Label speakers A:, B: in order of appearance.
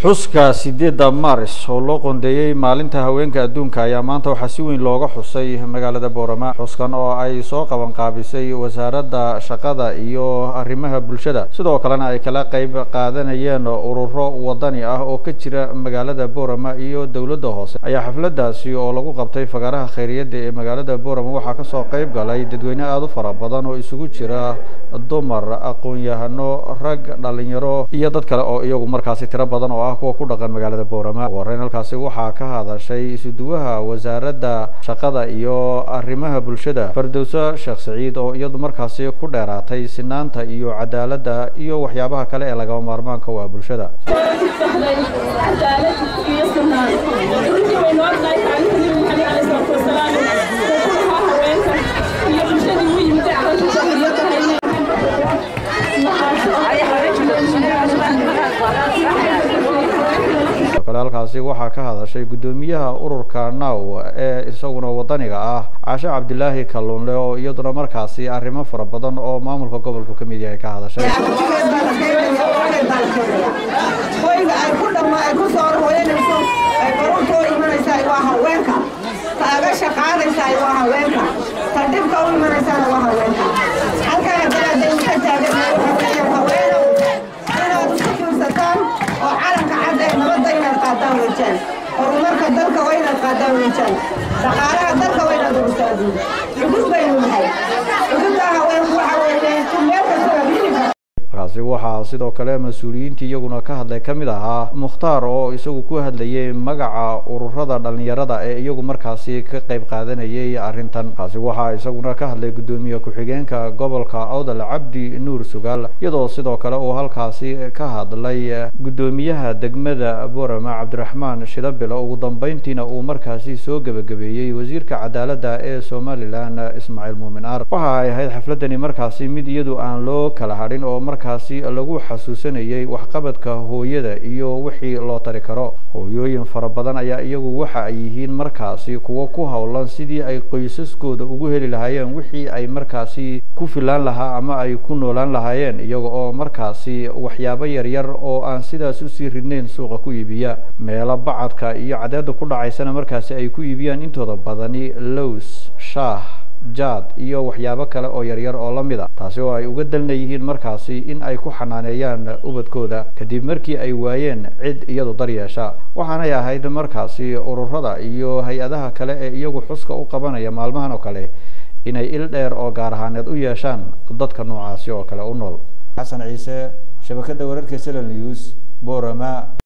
A: xuska 8 Maaris oo loo qoondeeyay maalinta haweenka adduunka ayaa maanta waxaa si weyn looga xusay magaalada Boorama. Xuskan oo ay soo qaban qaabisay wasaaradda shaqada iyo arrimaha bulshada, sidoo kalena ay kala qayb qaadanayeen ururo wadani ah oo ka jira magaalada Boorama iyo dawladda hoose. Ayaa xafladaasi oo lagu qabtay fagaraha khayriyada ee magaalada Boorama waxaa ka soo qayb galay dadweyne aad u fara badan oo isugu jira dumar, aqoon-yahano, rag, dhalinyaro iyo dad kale oo iyagu markaasi tiro badan oo kuwa ku dhaqan magaalada Boorama. Wareen halkaasi waxaa ka hadashay isuduwaha wasaaradda shaqada iyo arrimaha bulshada Fardowsa Sheekh Saciid oo iyadu markaasi ku dheeraatay sinaanta iyo cadaaladda iyo waxyaabaha kale ee laga maarmaanka waa bulshada. halkaasi waxaa ka hadashay gudoomiyaha ururka NAW ee isaguna wadaniga ah Caasha Cabdilaahi Kalluunle oo iyaduna markaasi arrimo fara badan oo maamulka gobolka ka mid yahay ka hadashay. horumarka dalka wayna qaadawaysan dhaqaalaha dalka wayna dulsaadin ugu baynahay waxaa sidoo kale mas'uuliyiintii iyaguna ka hadlay kamid ahaa Mukhtaar oo isagu ku hadlayay magaca ururada dhalinyarada ee iyagu markaasi ka qayb qaadanayay arrintan. kaasi waxaa isaguna ka hadlay gudoomiye ku-xigeenka gobolka Awdal Cabdi Nuur Sugaal, iyadoo sidoo kale uu halkaasi ka hadlay gudoomiyaha degmada Boorama Cabdiraxmaan Shilabil oo ugu dambeyntiina uu markaasi soo gabagabeeyay wasiirka cadaaladda ee Somaliland Ismaaciil Muumin Aar. waxa ay ahayd xafladani markaasi mid iyadu aan loo kala hadhin oo markaasi lagu xasuusanayay waxqabadka hooyada iyo wixii loo tari karo. hooyooyin fara badan ayaa iyagu waxa ay yihiin markaasi kuwa ku hawlan sidii ay qoysaskooda ugu heli lahaayeen wixii ay markaasi ku filaan lahaa ama ay ku noolaan lahaayeen, iyaga oo markaasi waxyaabo yaryar oo aan sidaas u sii ridnayn suuqa ku iibiya. meelo bacadka iyo cadeeda ku dhacaysana markaasi ay ku iibiyaan intooda badani lows, shaah, jaad iyo waxyaabo kale oo yaryar oo la mid ah, taasi oo ay uga dalnayihiin markaasi in ay ku xanaaneeyaan ubadkooda kadib markii ay waayeen cid iyadu daryeesha. waxaanay ahayd markaasi ururada iyo hay-adaha kale ee iyagu xuska u qabanaya maalmahan oo kale inay il dheer oo gaar ahaaneed u yeeshaan dadka noocaasi oo kale u nool. Xasan Ciise, shabakada wararka Sala News, Boorama.